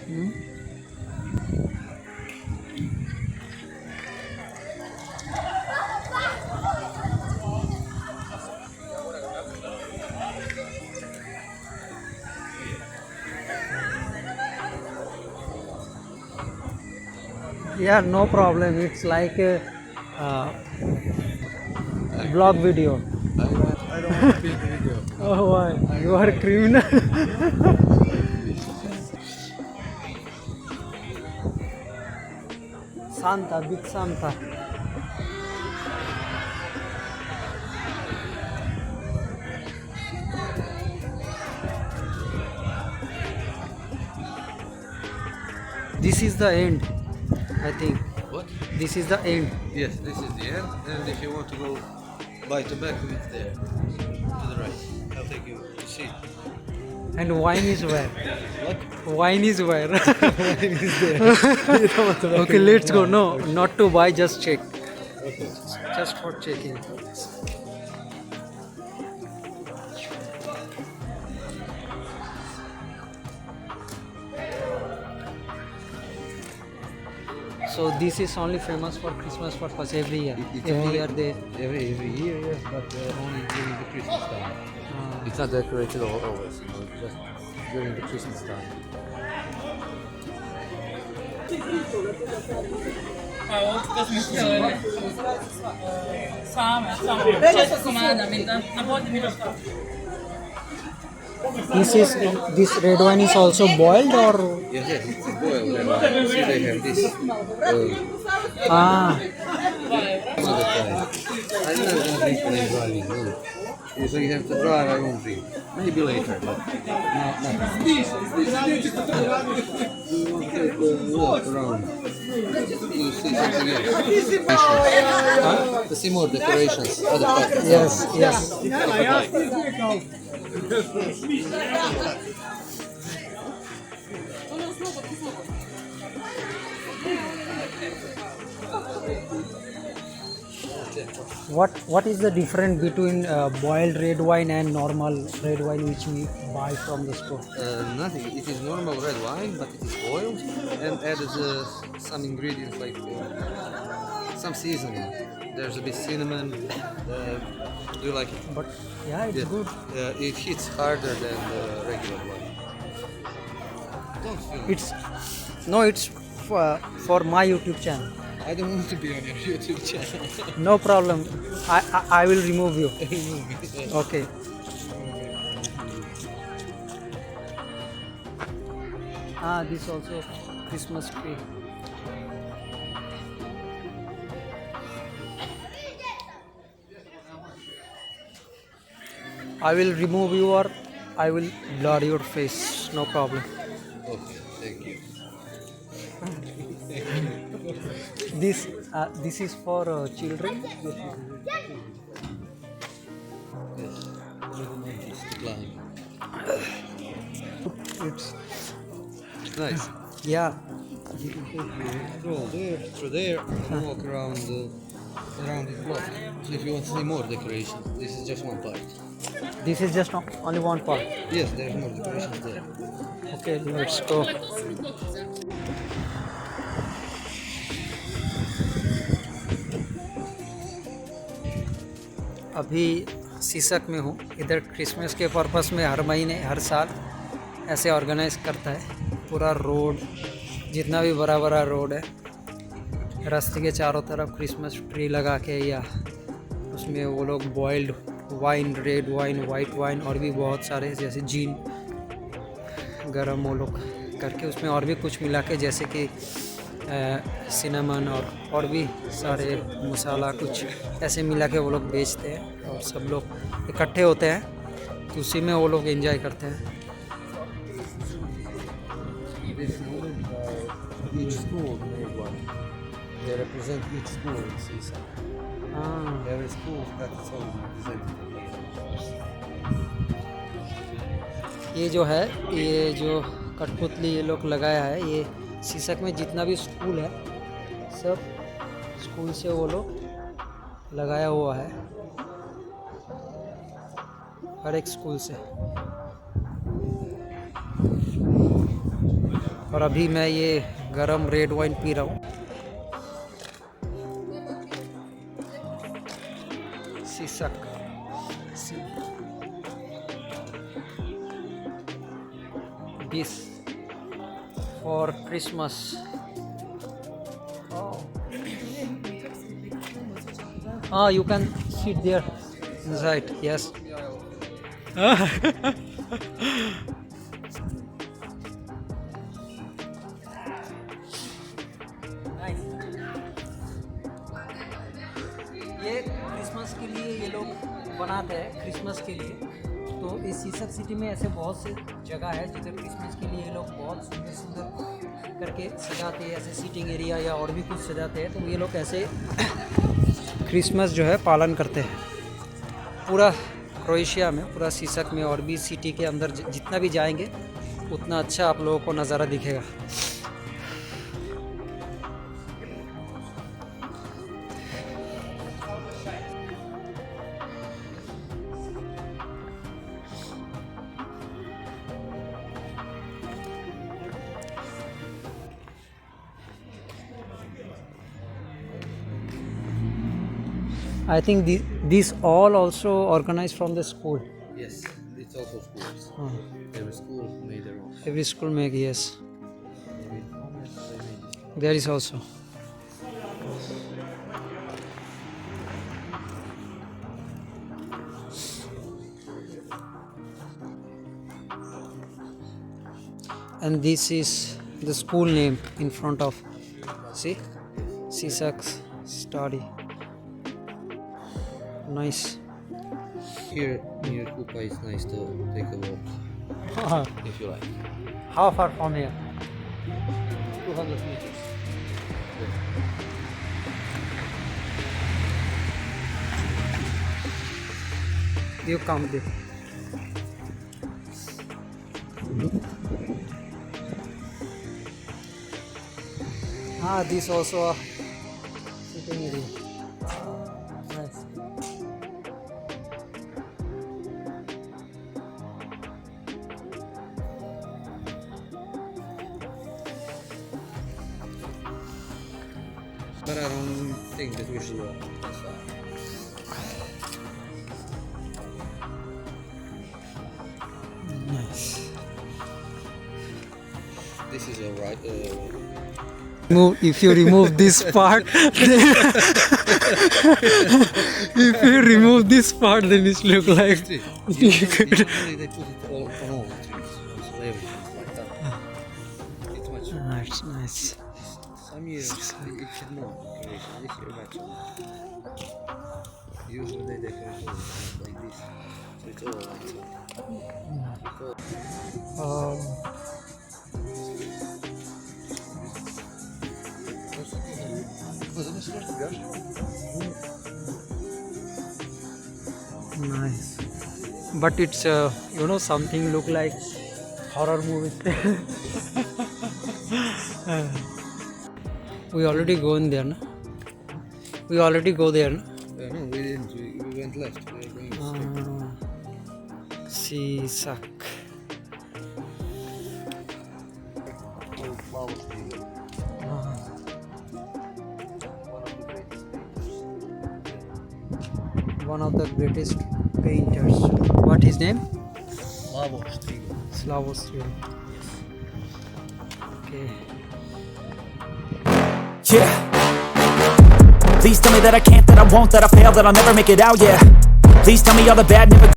Yeah, no problem. It's like a vlog video. I don't want to be in the video. Oh, why? You are a criminal. Santa, big Santa. This is the end, I think. What? This is the end. Yes, this is the end. And if you want to go buy tobacco, it's there. To the right. I'll take you to see. And wine is where? What? Wine is where? Wine is there. Okay, let's go. No, not to buy, just check. Okay. Just for checking. So this is only famous for Christmas purpose every year. Every year they. Every year, yes, but only during the Christmas time. It's not decorated always, just during the Christmas time. This red wine is also boiled or? Yes, yes, it's boiled red wine. See, they have this. Ah, Another time. I don't drink when I'm driving, no. So you have to drive, I won't drink. Maybe later, but not now. Walk around. You see something else. To see more decorations, other parts. yes, yes. What is the difference between boiled red wine and normal red wine which we buy from the store? Nothing. It is normal red wine, but it is boiled and added some ingredients like some seasoning. There's a bit cinnamon. Do you like it? But yeah, it's good. It hits harder than the regular one. Don't film. It's for my YouTube channel. I don't want to be on your YouTube channel. No problem. I will remove you. Okay. Ah, this also Christmas tree. I will remove you or I will blur your face. No problem. Okay, thank you. This is for children. Yes. Blind. It's Nice. yeah. You can go there, through there, and walk around this block. So if you want to see more decorations, this is just one part. This is just only one part. Yes, there's more decorations there. Okay, let's go. अभी सीसक में हूँ. इधर Christmas के purpose में हर महीने हर साल ऐसे organise करता है. पूरा रोड जितना भी बड़ा बड़ा रोड है, रास्ते के चारों तरफ क्रिसमस ट्री लगा के या उसमें वो लोग boiled wine, red wine, white wine और भी बहुत सारे जैसे जीन गरम वो लोग करके उसमें और भी कुछ मिला के जैसे कि सिनेमन और भी सारे मसाला कुछ ऐसे मिला के वो लोग बेचते हैं और सब लोग इकट्ठे होते हैं तो उसी में वो लोग एंजॉय करते हैं. Each school made one. They represent each school in Sisa. Every school's got its own representative. ये जो है, ये जो कठपुतली ये लोग लगाया है, ये सीसक में जितना भी स्कूल है सब स्कूल से वो लोग लगाया हुआ है, हर एक स्कूल से. और अभी मैं ये गरम रेड वाइन पी रहा हूँ। सीसक this for Christmas. Ah, you can sit there inside. Yes. ये क्रिसमस के लिए ये लोग बनाते हैं, क्रिसमस के लिए। तो इस सीसक सिटी में ऐसे बहुत से जगह है जिधर क्रिसमस के लिए ये लोग बहुत सुंदर सुंदर करके सजाते हैं, ऐसे सीटिंग एरिया या और भी कुछ सजाते हैं। तो ये लोग ऐसे क्रिसमस जो है पालन करते हैं पूरा क्रोएशिया में, पूरा सीसक में और भी सिटी के अंदर जितना भी जाएंगे उतना अच्छा आप लोगों को नज़ारा दिखेगा। I think these all also organized from the school. Yes, it's also schools. Oh. Every school made their own. Every school make, yes. There is also. And this is the school name in front of. See? Sisak study. Nice. Here near Kupa is nice to take a walk if you like. How far from here? 200 meters. You come there. This also a sitting area. Nice. But I don't think that we should walk that far. Nice. This is alright. If you remove this part, then if you remove this part, then it look like Usually they put it all on all the trees, so everything's like that. It's much. Nice, nice. Some years it should not decoration. This year much. Usually they decorate all like this, so it's all like that. Nice. But it's something look like horror movie. We already go in there, no? We already go there, no? No, we didn't. We went left. We were going straight. Sisak. Old flower tree. One of the greatest painters. What his name? Slavoj Žižek. Okay. Yeah. Please tell me that I can't, that I won't, that I fail, that I'll never make it out, yeah. Please tell me all the bad, never